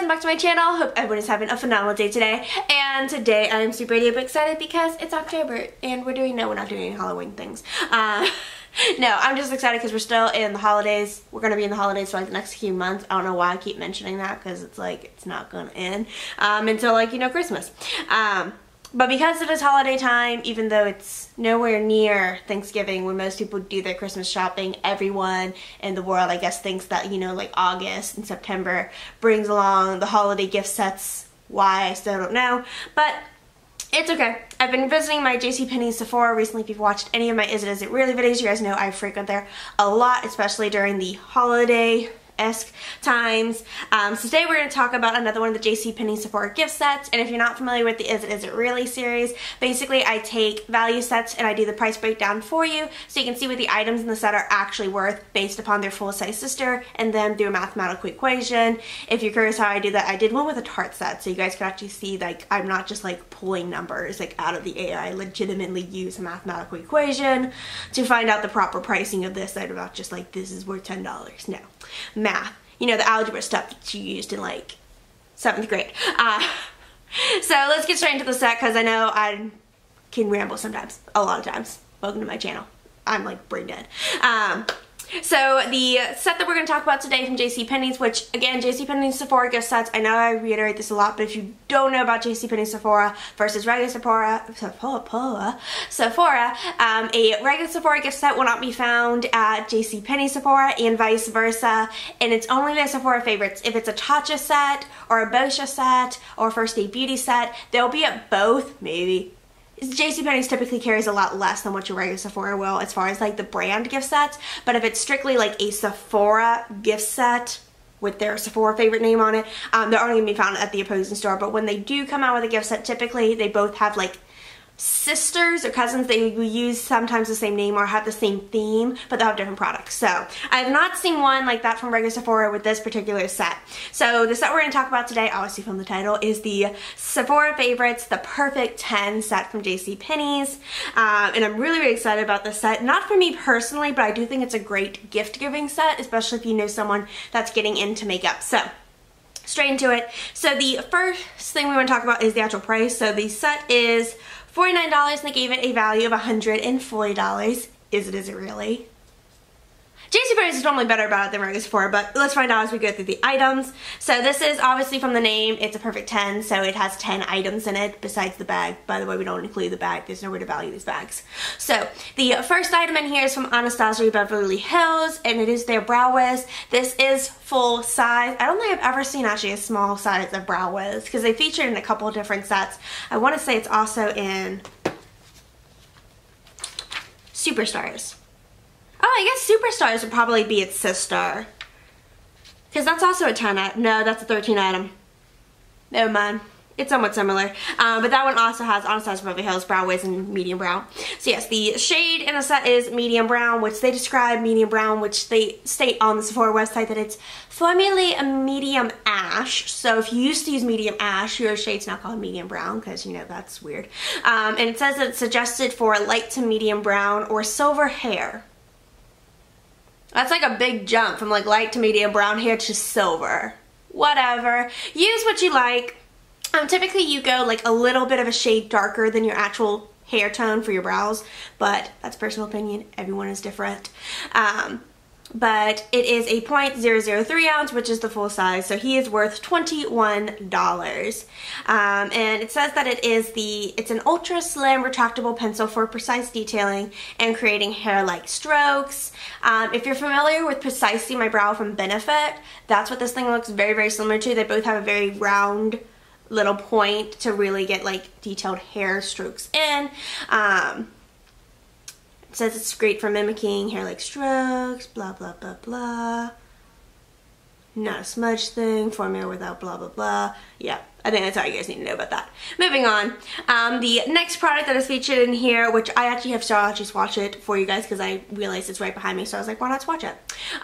welcome back to my channel. Hope everyone is having a phenomenal day today. And today I am super excited because it's October and we're not doing any Halloween things. No, I'm just excited because we're still in the holidays. We're going to be in the holidays for like the next few months. I don't know why I keep mentioning that because it's like it's not going to end until like, you know, Christmas. But because it is holiday time, even though it's nowhere near Thanksgiving when most people do their Christmas shopping, everyone in the world, I guess, thinks that, you know, like August and September brings along the holiday gift sets. Why, I still don't know. But it's okay. I've been visiting my JCPenney Sephora recently. If you've watched any of my Is It Really videos, you guys know I frequent there a lot, especially during the holiday-esque times. So today we're going to talk about another one of the JCPenney Sephora gift sets. And if you're not familiar with the Is It Really series, basically I take value sets and I do the price breakdown for you so you can see what the items in the set are actually worth based upon their full-size sister and then do a mathematical equation. If you're curious how I do that, I did one with a Tarte set so you guys can actually see like I'm not just like pulling numbers like out of the air. I legitimately use a mathematical equation to find out the proper pricing of this. I'm not just like this is worth $10. No. Math. You know, the algebra stuff that you used in like 7th grade. So let's get straight into the set because I know I can ramble sometimes. A lot of times. Welcome to my channel. I'm like brain dead. So the set that we're going to talk about today from JCPenney's, which again, JCPenney's Sephora gift sets, I know I reiterate this a lot, but if you don't know about JCPenney Sephora versus regular Sephora, a regular Sephora gift set will not be found at JCPenney Sephora and vice versa, and it's only their Sephora favorites. If it's a Tarte set or a Boscia set or a First Aid Beauty set, they'll be at both, maybe. JCPenney's typically carries a lot less than what your regular Sephora will as far as like the brand gift sets, but if it's strictly like a Sephora gift set with their Sephora favorite name on it, they're only going to be found at the opposing store. But when they do come out with a gift set, typically they both have like sisters or cousins. They will use sometimes the same name or have the same theme, but they'll have different products. So I have not seen one like that from regular Sephora with this particular set. So the set we're going to talk about today, obviously from the title, is the Sephora Favorites, the Perfect 10 set from JCPenney's. And I'm really excited about this set. Not for me personally, but I do think it's a great gift giving set, especially if you know someone that's getting into makeup. So straight into it. So the first thing we want to talk about is the actual price. So the set is $49 and they gave it a value of $140. Is it really? JCPenney's is normally better about it than regular Sephora, but let's find out as we go through the items. So this is obviously from the name, it's a perfect 10, so it has 10 items in it besides the bag. By the way, we don't include the bag, there's nowhere to value these bags. So the first item in here is from Anastasia Beverly Hills, and it is their brow wiz. This is full size. I don't think I've ever seen actually a small size of brow wiz because they featured in a couple of different sets. I want to say it's also in Superstars. Oh, I guess Superstars would probably be its sister. Because that's also a 10 item. No, that's a 13 item. Never mind. It's somewhat similar. But that one also has Anastasia Beverly Hills Brow Wiz in medium brown. So yes, the shade in the set is medium brown, which they describe medium brown, which they state on the Sephora website that it's formerly a medium ash. So if you used to use medium ash, your shade's now called medium brown because, you know, that's weird. And it says that it's suggested for light to medium brown or silver hair. That's like a big jump from like light to medium brown hair to silver. Whatever. Use what you like. Typically you go like a little bit of a shade darker than your actual hair tone for your brows, but that's personal opinion. Everyone is different. But it is a 0.003 ounce, which is the full size, so he is worth $21. And it says that it's an ultra slim retractable pencil for precise detailing and creating hair-like strokes. If you're familiar with Precisely My Brow from Benefit, that's what this thing looks very similar to. They both have a very round little point to really get like detailed hair strokes in. It says it's great for mimicking hair-like strokes, blah blah blah blah. Not a smudge thing, formula without blah blah blah. Yeah, I think that's all you guys need to know about that. Moving on, the next product that is featured in here, which I actually have to just watch it for you guys because I realized it's right behind me, so I was like, why not watch it?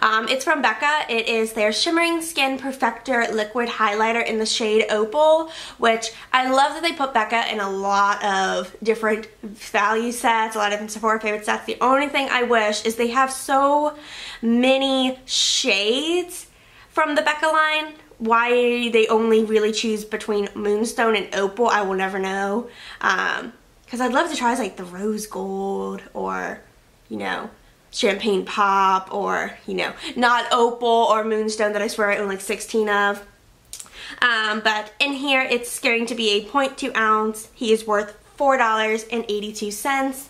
It's from Becca. It is their Shimmering Skin Perfector Liquid Highlighter in the shade Opal, which I love that they put Becca in a lot of different value sets, a lot of different Sephora favorite sets. The only thing I wish is they have so many shades from the Becca line, Why they only really choose between Moonstone and Opal, I will never know. Because I'd love to try like the Rose Gold or, you know, Champagne Pop or, you know, not Opal or Moonstone that I swear I own like 16 of. But in here it's going to be a 0.2 ounce. He is worth $4.82.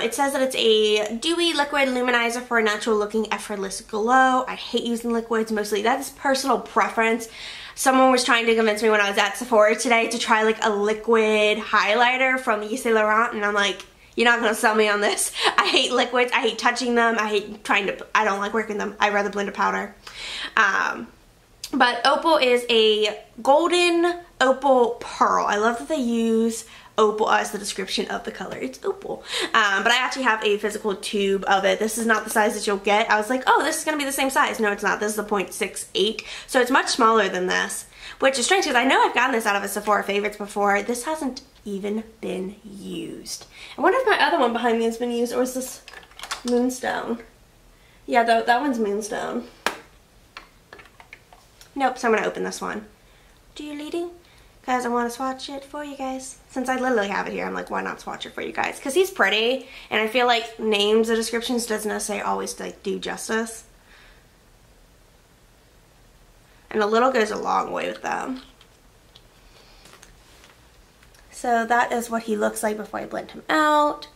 It says that it's a dewy liquid luminizer for a natural looking effortless glow. I hate using liquids mostly. That's personal preference. Someone was trying to convince me when I was at Sephora today to try like a liquid highlighter from Yves Saint Laurent, and I'm like, you're not gonna sell me on this. I hate liquids. I hate touching them. I don't like working them. I'd rather blend a powder. But Opal is a golden opal pearl. I love that they use opal as the description of the color. It's opal. But I actually have a physical tube of it. This is not the size that you'll get. I was like, oh, this is gonna be the same size. No, it's not. This is a 0.68. So it's much smaller than this, which is strange because I know I've gotten this out of a Sephora Favorites before. This hasn't even been used. I wonder if my other one behind me has been used, or is this Moonstone? Yeah, that one's Moonstone. Nope, so I'm gonna open this one. Do you leading? Because I want to swatch it for you guys. Since I literally have it here, I'm like, why not swatch it for you guys? Because he's pretty, and I feel like names and descriptions doesn't necessarily always like do justice. And a little goes a long way with them. So that is what he looks like before I blend him out.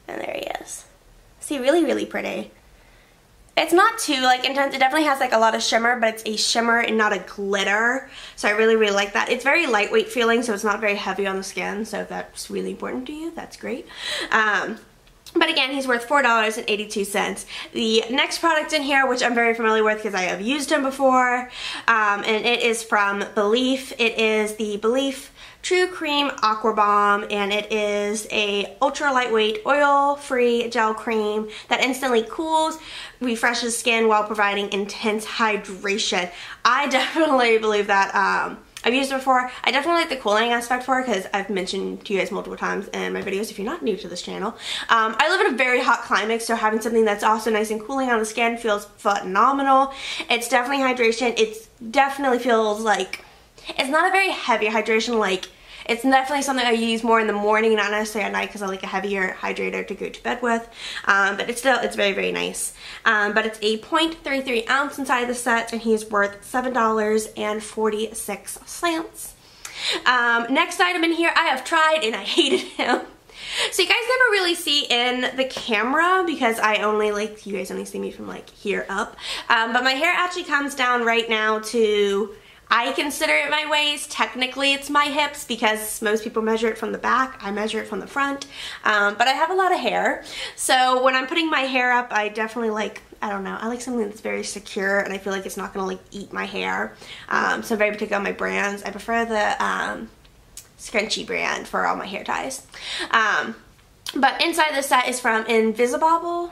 And there he is. See, really, really pretty. It's not too like intense. It definitely has like a lot of shimmer, but it's a shimmer and not a glitter. So I really, really like that. It's very lightweight feeling, so it's not very heavy on the skin. So if that's really important to you, that's great. But again, he's worth $4.82. The next product in here, which I'm very familiar with because I have used him before, and it is from Belif. It is the Belif True Cream Aqua Bomb, and it is a ultra lightweight oil-free gel cream that instantly cools, refreshes skin while providing intense hydration. I definitely believe that. I've used it before. I definitely like the cooling aspect for it because I've mentioned to you guys multiple times in my videos if you're not new to this channel. I live in a very hot climate, so having something that's also nice and cooling on the skin feels phenomenal. It's definitely hydration. It definitely feels like, it's not a very heavy hydration, like it's definitely something I use more in the morning, not necessarily at night because I like a heavier hydrator to go to bed with. But it's very, very nice. But it's a 0.33 ounce inside the set, and he's worth $7.46. Next item in here I have tried and I hated him. So you guys never really see in the camera because I only like, you guys only see me from like here up. But my hair actually comes down right now to, I consider it my waist. Technically it's my hips because most people measure it from the back. I measure it from the front. But I have a lot of hair. So when I'm putting my hair up, I definitely like, I don't know, I like something that's very secure and I feel like it's not gonna like eat my hair. So I'm very particular on my brands. I prefer the scrunchie brand for all my hair ties. But inside this set is from Invisibobble.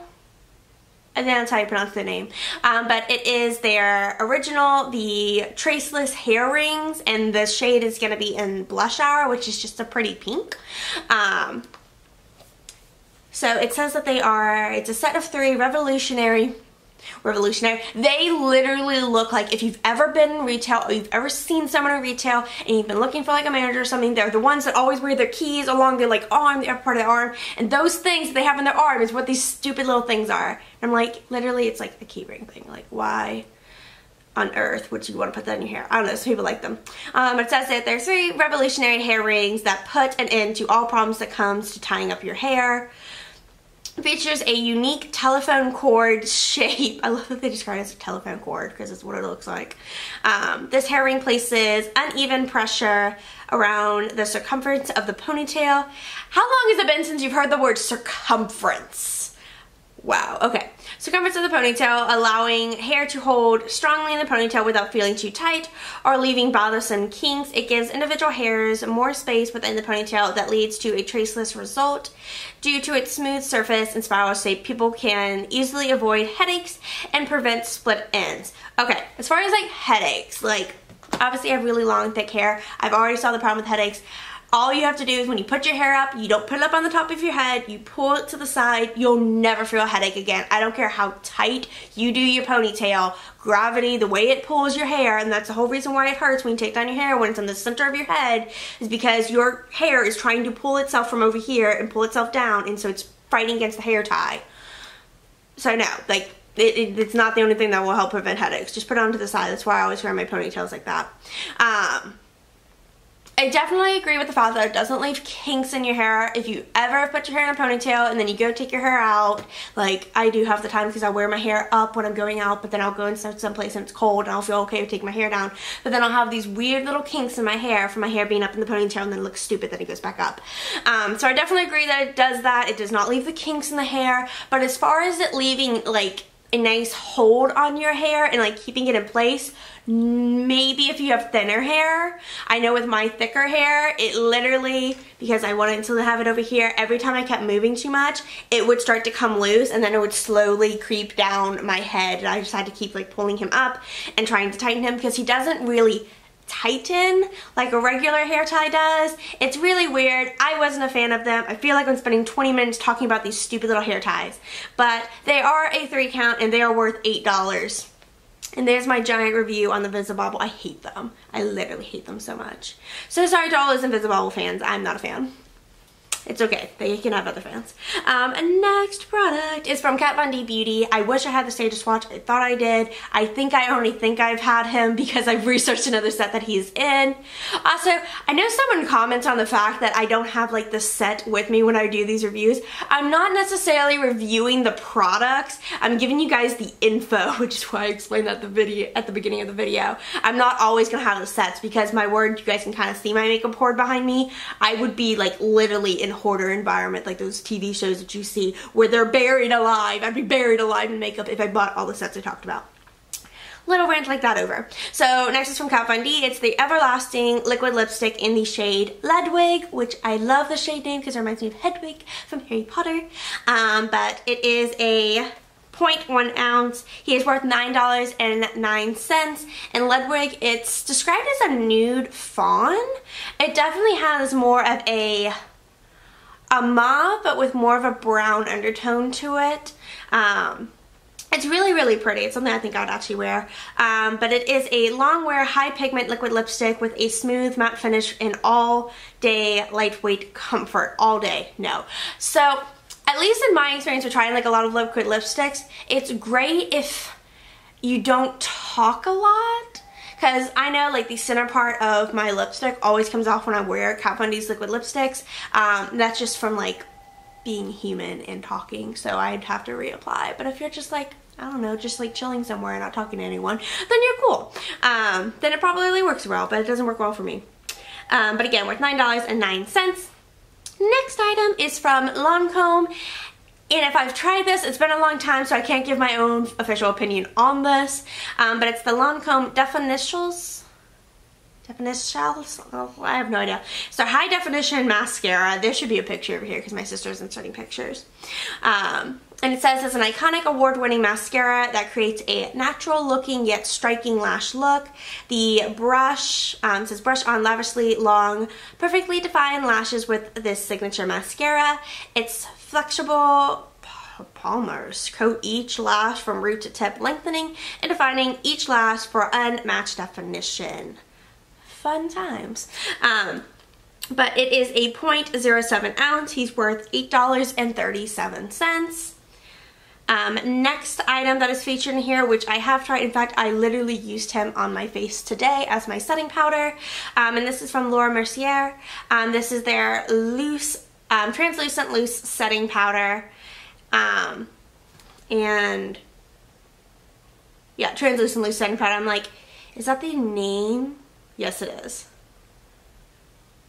I think that's how you pronounce the name. But it is their original, the Traceless Hair Rings, and the shade is going to be in Blush Hour, which is just a pretty pink. So it says that they are, it's a set of 3 revolutionary. They literally look like, if you've ever been in retail or you've ever seen someone in retail and you've been looking for like a manager or something, they're the ones that always wear their keys along their like arm, the upper part of the arm, and those things they have in their arm is what these stupid little things are. And I'm like, literally it's like a key ring thing. Like, why on earth would you want to put that in your hair? I don't know, some people like them. But it says that there's 3 revolutionary hair rings that put an end to all problems that comes to tying up your hair. Features a unique telephone cord shape. I love that they describe it as a telephone cord because it's what it looks like. This hair ring places uneven pressure around the circumference of the ponytail. How long has it been since you've heard the word circumference? Wow, okay. Circumference of the ponytail, allowing hair to hold strongly in the ponytail without feeling too tight or leaving bothersome kinks. It gives individual hairs more space within the ponytail that leads to a traceless result. Due to its smooth surface and spiral shape, people can easily avoid headaches and prevent split ends. Okay, as far as like headaches, like obviously I have really long thick hair. I've already saw the problem with headaches. All you have to do is when you put your hair up, you don't put it up on the top of your head, you pull it to the side, you'll never feel a headache again. I don't care how tight you do your ponytail, gravity, the way it pulls your hair, and that's the whole reason why it hurts when you take down your hair when it's in the center of your head, is because your hair is trying to pull itself from over here and pull itself down, and so it's fighting against the hair tie. So no, like, it's not the only thing that will help prevent headaches. Just put it onto the side. That's why I always wear my ponytails like that. I definitely agree with the fact that it doesn't leave kinks in your hair. If you ever put your hair in a ponytail and then you go take your hair out, like I do half the time because I wear my hair up when I'm going out, but then I'll go inside someplace and it's cold and I'll feel okay with taking my hair down. But then I'll have these weird little kinks in my hair from my hair being up in the ponytail, and then it looks stupid that it goes back up. So I definitely agree that it does that. It does not leave the kinks in the hair, but as far as it leaving like a nice hold on your hair and like keeping it in place, maybe if you have thinner hair. I know with my thicker hair, it literally, because I wanted to have it over here, every time I kept moving too much, it would start to come loose and then it would slowly creep down my head, and I just had to keep like pulling him up and trying to tighten him because he doesn't really tighten like a regular hair tie does. It's really weird. I wasn't a fan of them. I feel like I'm spending 20 minutes talking about these stupid little hair ties, but they are a 3 count and they are worth $8. And there's my giant review on the Visibobble. I hate them. I literally hate them so much. So sorry to all those Invisibobble fans. I'm not a fan. It's okay. They can have other fans. And next product is from Kat Von D Beauty. I wish I had the Stage Swatch. I thought I did. I only think I've had him because I've researched another set that he's in. Also, I know someone comments on the fact that I don't have like the set with me when I do these reviews. I'm not necessarily reviewing the products. I'm giving you guys the info, which is why I explained that at the beginning of the video. I'm not always gonna have the sets because my word, you guys can kind of see my makeup hoard behind me. I would be like literally in hoarder environment, like those TV shows that you see where they're buried alive. I'd be buried alive in makeup if I bought all the sets I talked about. Little rant like that over. So next is from Kat Von D. It's the Everlasting Liquid Lipstick in the shade Ledwig, which I love the shade name because it reminds me of Hedwig from Harry Potter. But it is a 0.1 ounce. He is worth $9.09. And Ledwig, it's described as a nude fawn. It definitely has more of a mauve, but with more of a brown undertone to it. It's really, really pretty. It's something I think I'd actually wear. But it is a long wear, high pigment liquid lipstick with a smooth matte finish and all day lightweight comfort. All day, no. So, at least in my experience with trying like a lot of liquid lipsticks, it's great if you don't talk a lot. Because I know like the center part of my lipstick always comes off when I wear Kat Von D's liquid lipsticks. That's just from like being human and talking, so I'd have to reapply. But if you're just like, I don't know, just like chilling somewhere and not talking to anyone, then you're cool. Then it probably works well, but it doesn't work well for me. But again, worth $9.09. Next item is from Lancome. And if I've tried this, it's been a long time, so I can't give my own official opinion on this. But it's the Lancome Definitions. Oh, I have no idea. It's their high definition mascara. There should be a picture over here because my sister's inserting pictures. And it says it's an iconic award-winning mascara that creates a natural looking yet striking lash look. The brush, says brush on lavishly long, perfectly defined lashes with this signature mascara. It's flexible palmers coat each lash from root to tip, lengthening and defining each lash for unmatched definition. Fun times. But it is a 0.07 ounce. He's worth $8.37. Next item that is featured in here, which I have tried, in fact I literally used him on my face today as my setting powder, and this is from Mercier. This is their loose, translucent loose setting powder, and yeah, translucent loose setting powder. I'm like, is that the name? Yes, it is.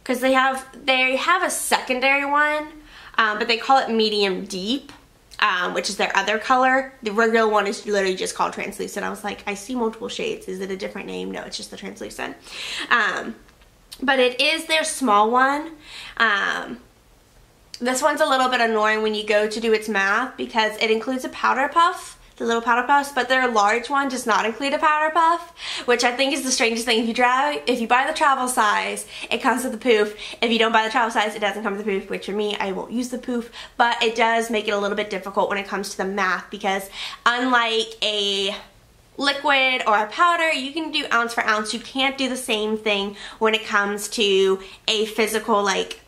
Because they have a secondary one, but they call it medium deep, which is their other color. The regular one is literally just called translucent. I was like, I see multiple shades. Is it a different name? No, it's just the translucent. But it is their small one. This one's a little bit annoying when you go to do its math because it includes a powder puff the little powder puffs, but their large one does not include a powder puff, which I think is the strangest thing. If you buy the travel size, it comes with the poof. If you don't buy the travel size, it doesn't come with the poof, which for me, I won't use the poof, but it does make it a little bit difficult when it comes to the math, because unlike a liquid or a powder, you can do ounce for ounce. You can't do the same thing when it comes to a physical, like,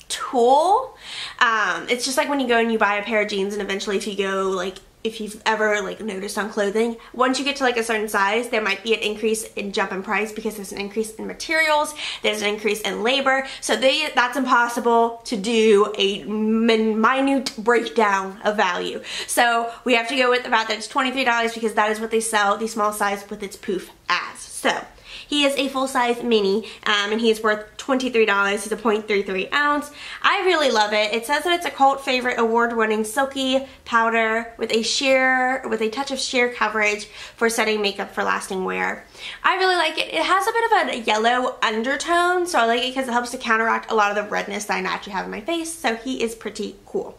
tool. It's just like when you go and you buy a pair of jeans, and eventually if you go, like, if you've ever like noticed on clothing, once you get to like a certain size, there might be an increase in jump in price because there's an increase in materials, there's an increase in labor, so that's impossible to do a minute breakdown of value. So we have to go with about that it's $23 because that is what they sell the small size with its poof as. So he is a full-size mini, and he is worth $23. He's a 0.33 ounce. I really love it. It says that it's a cult favorite, award-winning silky powder with a touch of sheer coverage for setting makeup for lasting wear. I really like it. It has a bit of a yellow undertone, so I like it because it helps to counteract a lot of the redness that I naturally have in my face, so he is pretty cool.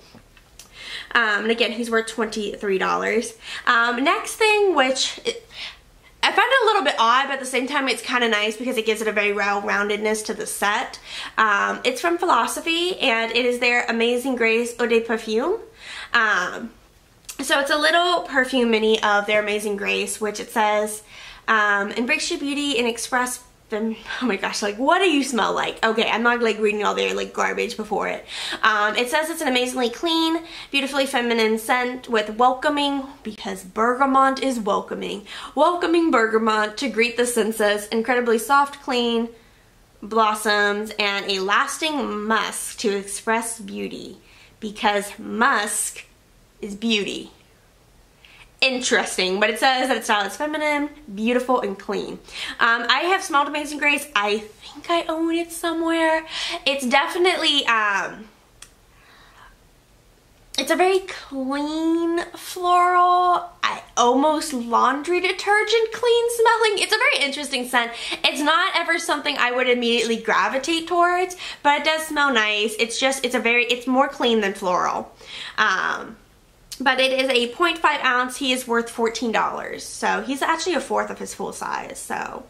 And again, he's worth $23. Next thing, which I found it a little bit odd, but at the same time it's kind of nice because it gives it a very well-roundedness to the set. It's from Philosophy, and it is their Amazing Grace Eau de Parfum. So it's a little perfume mini of their Amazing Grace, which it says, embrace your beauty and express them. Oh my gosh, like, what do you smell like? Okay, I'm not like reading all their like garbage before it. It says it's an amazingly clean, beautifully feminine scent with welcoming, because bergamot is welcoming bergamot to greet the senses, incredibly soft, clean blossoms, and a lasting musk to express beauty, because musk is beauty. Interesting, but it says that its style is feminine, beautiful, and clean. I have smelled Amazing Grace. I think I own it somewhere. It's definitely, it's a very clean floral, almost laundry detergent clean smelling. It's a very interesting scent. It's not ever something I would immediately gravitate towards, but it does smell nice. It's more clean than floral. But it is a 0.5 ounce. He is worth $14. So he's actually a fourth of his full size. So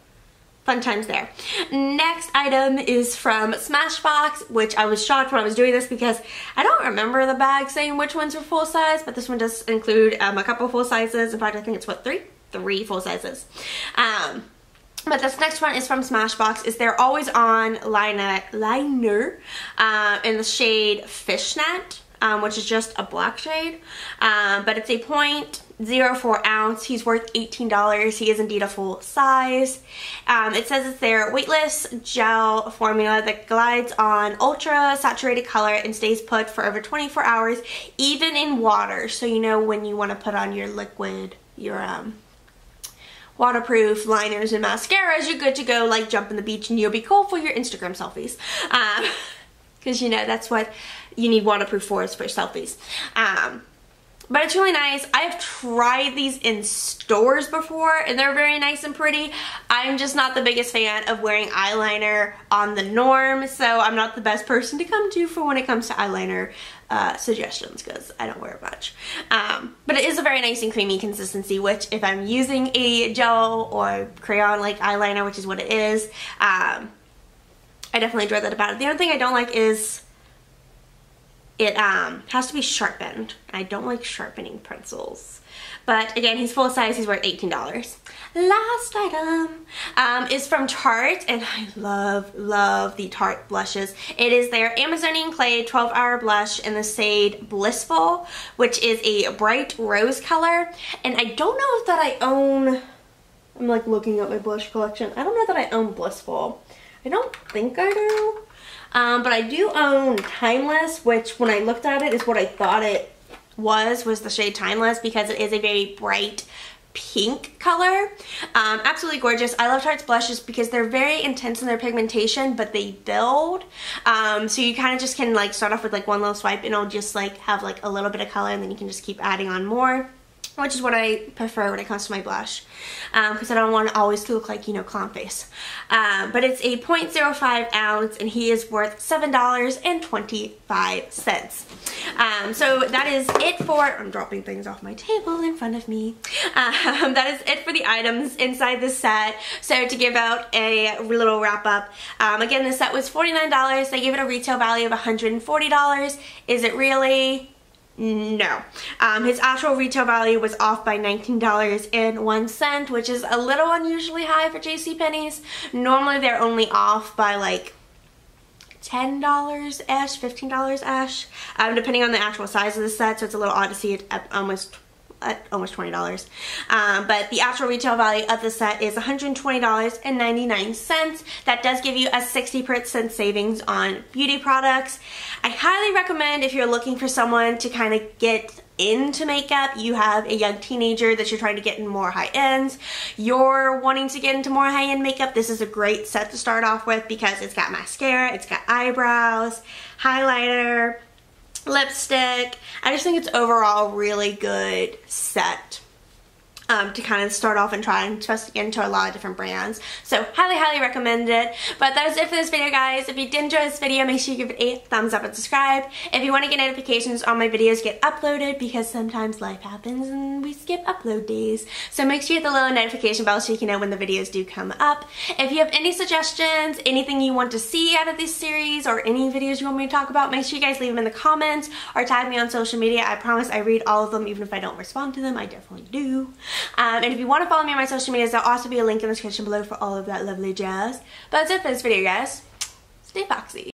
fun times there. Next item is from Smashbox, which I was shocked when I was doing this because I don't remember the bag saying which ones were full size, but this one does include a couple full sizes. In fact, I think it's what, three full sizes. But this next one is from Smashbox. It's their Always On liner in the shade Fishnet. Which is just a black shade, but it's a 0.04 ounce. He's worth $18. He is indeed a full size. It says it's their weightless gel formula that glides on ultra saturated color and stays put for over 24 hours, even in water. So you know when you want to put on your liquid, your waterproof liners and mascaras, you're good to go, like jump in the beach, and you'll be cool for your Instagram selfies. Because you know that's what you need waterproof for, is for selfies. But it's really nice. I've tried these in stores before and they're very nice and pretty. I'm just not the biggest fan of wearing eyeliner on the norm, so I'm not the best person to come to for when it comes to eyeliner suggestions, because I don't wear it much. But it is a very nice and creamy consistency, which if I'm using a gel or crayon like eyeliner, which is what it is, I definitely enjoy that about it. The other thing I don't like is it has to be sharpened. I don't like sharpening pencils. But again, he's full size, he's worth $18. Last item is from Tarte, and I love the Tarte blushes. It is their Amazonian Clay 12-Hour Blush in the shade Blissful, which is a bright rose color. And I don't know if that I own, I'm like looking at my blush collection. I don't know that I own Blissful. I don't think I do. But I do own Timeless, which when I looked at it is what I thought it was the shade Timeless, because it is a very bright pink color. Absolutely gorgeous. I love Tarte's blushes because they're very intense in their pigmentation, but they build. So you kind of just can like start off with like one little swipe and it'll just like have like a little bit of color, and then you can just keep adding on more. which is what I prefer when it comes to my blush, because I don't want it always to look like, you know, clown face. But it's a 0.05 ounce, and he is worth $7.25. So that is it for, I'm dropping things off my table in front of me. That is it for the items inside this set. So to give out a little wrap up, again, this set was $49. They gave it a retail value of $140. Is it really? No. His actual retail value was off by $19.01, which is a little unusually high for JCPenney's. Normally they're only off by like $10-ish, $15-ish, depending on the actual size of the set, so it's a little odd to see it at almost $20. But the actual retail value of the set is $120.99. That does give you a 60% savings on beauty products. I highly recommend, if you're looking for someone to kind of get into makeup, you have a young teenager that you're trying to get in more high ends, you're wanting to get into more high-end makeup, this is a great set to start off with because it's got mascara, it's got eyebrows, highlighter, lipstick. I just think it's overall a really good set to kind of start off and try and trust into a lot of different brands. So highly recommend it. But that is it for this video, guys. If you did enjoy this video, make sure you give it a thumbs up and subscribe. If you want to get notifications on my videos get uploaded, because sometimes life happens and we skip upload days. So make sure you hit the little notification bell so you can know when the videos do come up. If you have any suggestions, anything you want to see out of this series, or any videos you want me to talk about, make sure you guys leave them in the comments or tag me on social media. I promise I read all of them, even if I don't respond to them. I definitely do. And if you want to follow me on my social medias, there'll also be a link in the description below for all of that lovely jazz. But that's it for this video, guys. Stay foxy.